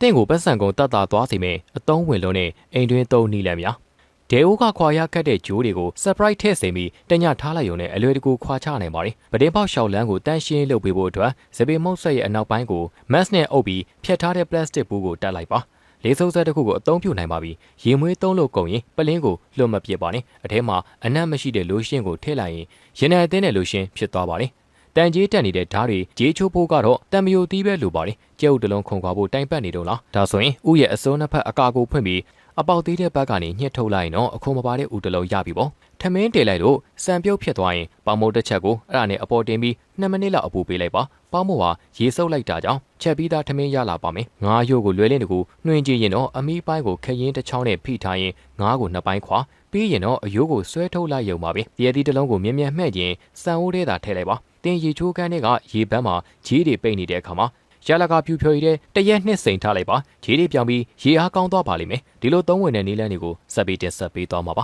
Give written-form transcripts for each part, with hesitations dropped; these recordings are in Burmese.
တင့်ကိုပတ်စံကုန်တတ်တာသွားစီမယ်အတုံးဝင်လုံးနဲ့အိမ်တွင်းသုံးနီးလမ်းများဒဲအိုးကခွာရခတ်တဲ့ဂျိုးတွေကို surprise ထည့်စင်ပြီးတညထားလိုက်ရုံနဲ့အလွယ်တကူခွာချနိုင်ပါတယ်ပတင်းပေါက်ရှောက်လန်းကိုတန့်ရှင်းလုပ်ပေးဖို့အတွက်စပင်မုတ်ဆက်ရဲ့အနောက်ပိုင်းကို mask နဲ့အုပ်ပြီးဖြတ်ထားတဲ့ plastic ဘူးကိုတက်လိုက်ပါလေးစုပ်ဆက်တစ်ခုကိုအသုံးပြုနိုင်ပါပြီရေမွေးသုံးလို့ကုန်ရင်ပလင်းကိုလွတ်မပြစ်ပါနဲ့အထဲမှာအနံ့မရှိတဲ့လိုရှင်းကိုထည့်လိုက်ရင်ရင်နံအသင်းတဲ့လိုရှင်းဖြစ်သွားပါတယ်တန်ကြီးတက်နေတဲ့ဓာတ်တွေဂျေးချိုးဖို့ကတော့တံမယိုတီးပဲလိုပါတယ်ကျဲဥတလုံးခုံခွာဖို့တိုင်ပတ်နေတော့လားဒါဆိုရင်ဥရဲ့အစိုးနှစ်ဖက်အကာကိုဖွင့်ပြီးအပေါက်သေးတဲ့ဘက်ကနေညှစ်ထုတ်လိုက်ရင်တော့အခုမပါတဲ့ဥတလုံးရပြီပေါ့ထမင်းတည်လိုက်လို့စံပြုတ်ဖြစ်သွားရင်ပေါမိုးတစ်ချက်ကိုအဲ့ဒါနဲ့အပေါ်တင်ပြီး2မိနစ်လောက်အပူပေးလိုက်ပါပေါမိုးဟာရေစုပ်လိုက်တာကြောင့်ချက်ပြီးသားထမင်းရလာပါမယ်ငါးရိုးကိုလွယ်လင်းတကူနှွှင်ကြည့်ရင်တော့အမီးပိုင်းကိုခရင်တစ်ချောင်းနဲ့ဖိထားရင်ငါးကိုနှစ်ပိုင်းခွာပြီးရင်တော့အယိုးကိုဆွဲထုတ်လိုက်ရုံပါပဲတရက်ဒီတစ်လုံးကိုမြင်မြန်မှဲ့ရင်စံအိုးထဲသာထည့်လိုက်ပါတင်ရေချိုးကန်းတွေကရေပန်းမှာဂျီးတွေပိတ်နေတဲ့အခါမှာရလာကပြူဖြိုရတဲ့တရက်နှစ်စိန်ထားလိုက်ပါဂျီးတွေပြောင်းပြီးရေအားကောင်းသွားပါလိမ့်မယ်ဒီလိုသုံးဝင်တဲ့နီးလန်းတွေကိုစပ်ပြီးတင်ဆက်ပေးသွားမှာပါ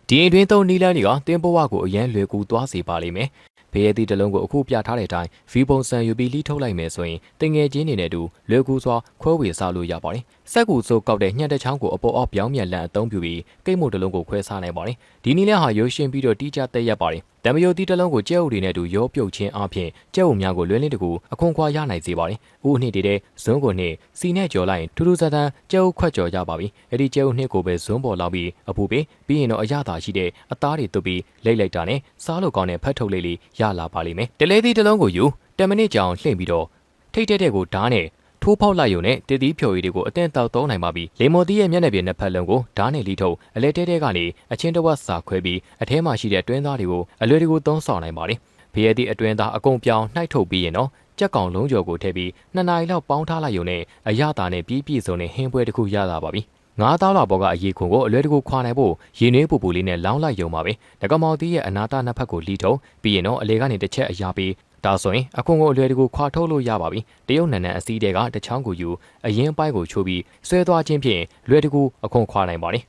ဒီအိမ်တွင်းသုံးနီးလန်းတွေကတင်းဘဝကိုအရန်လွယ်ကူသွားစေပါလိမ့်မယ်ဘေးရသည့်တလုံးကိုအခုပြထားတဲ့အတိုင်းဗီပုံစံယူပြီးလှီးထုတ်လိုက်မယ်ဆိုရင်တင်ငယ်ချင်းတွေနဲ့တူလွယ်ကူစွာခွဲဝေစားလို့ရပါတယ်စက်ကူစိုးကောက်တဲ့ညှက်တစ်ချောင်းကိုအပေါ်အောက်ပြောင်းမြန်လန်အသုံးပြုပြီးကိတ်မို့တလုံးကိုခွဲစားနိုင်ပါတယ်ဒီနည်းလမ်းဟာရိုးရှင်းပြီးတော့တိကျသက်ရက်ပါတယ်တံမယိုတီတလုံးကိုကျဲအုပ်တွေနဲ့တူရောပြုတ်ခြင်းအပြင်ကျဲအုပ်များကိုလွယ်လင်းတကူအခွန်ခွာရနိုင်စေပါတယ်ဥအနှစ်တည်းတဲ့ဇွန်းကိုနှစ်စီနဲ့ကြော်လိုက်ရင်ထူးထူးဆန်းဆန်းကျဲအုပ်ခွက်ကြော်ရပါပြီအဲ့ဒီကျဲအုပ်နှစ်ကိုပဲဇွန်းပေါ်လောက်ပြီးအပူပေးပြီးရင်တော့အရသာရှိတဲ့အသားတွေတုပ်ပြီးလိမ့်လိုက်တာနဲ့စားလို့ကောင်းတဲ့ဖတ်ထုတ်လေးရလာပါလိမ့်မယ်တလဲသီးတလုံးကိုယူ10မိနစ်ကြာအောင်လှင့်ပြီးတော့ထိတ်တဲ့ကိုဓားနဲ့ထိုးဖောက်လိုက်ရုံနဲ့တည်သီးဖြိုရည်တွေကိုအတင်းတောက်သုံးနိုင်ပါပြီလေမော်တီးရဲ့မျက်နှာပြင်နှစ်ဖက်လုံးကိုဓားနဲ့လီထုတ်အလဲတဲကနေအချင်းတစ်ဝက်စာခွဲပြီးအထဲမှာရှိတဲ့တွင်းသားတွေကိုအလွယ်တကူသုံးဆောင်နိုင်ပါတယ်ဘေးရသည့်အတွင်းသားအကုန်ပြောင်းနှိုက်ထုတ်ပြီးရင်တော့ကြက်ကောင်လုံးကျော်ကိုထည့်ပြီး2နာရီလောက်ပေါင်းထားလိုက်ရုံနဲ့အရသာနဲ့ပြီးပြည့်စုံတဲ့ဟင်းပွဲတစ်ခုရလာပါပြီငါးသားလာပေါ်ကအရေးခွန်ကိုအလွယ်တကူခွာနိုင်ဖို့ရေနွေးပူပူလေးနဲ့လောင်းလိုက်ရုံပါပဲငကမောင်တီးရဲ့အနာတာနှစ်ဖက်ကိုလီထုတ်ပြီးရင်တော့အလေကနေတစ်ချက်အရာပြီးဒါဆိုရင်အခွန်ကိုအလွယ်တကူခွာထုတ်လို့ရပါပြီတရုတ်နန်နန်အစည်းတဲကတချောင်းကိုယူအရင်ပိုင်းကိုချိုးပြီးဆွဲသွားခြင်းဖြင့်လွယ်တကူအခွန်ခွာနိုင်ပါတယ်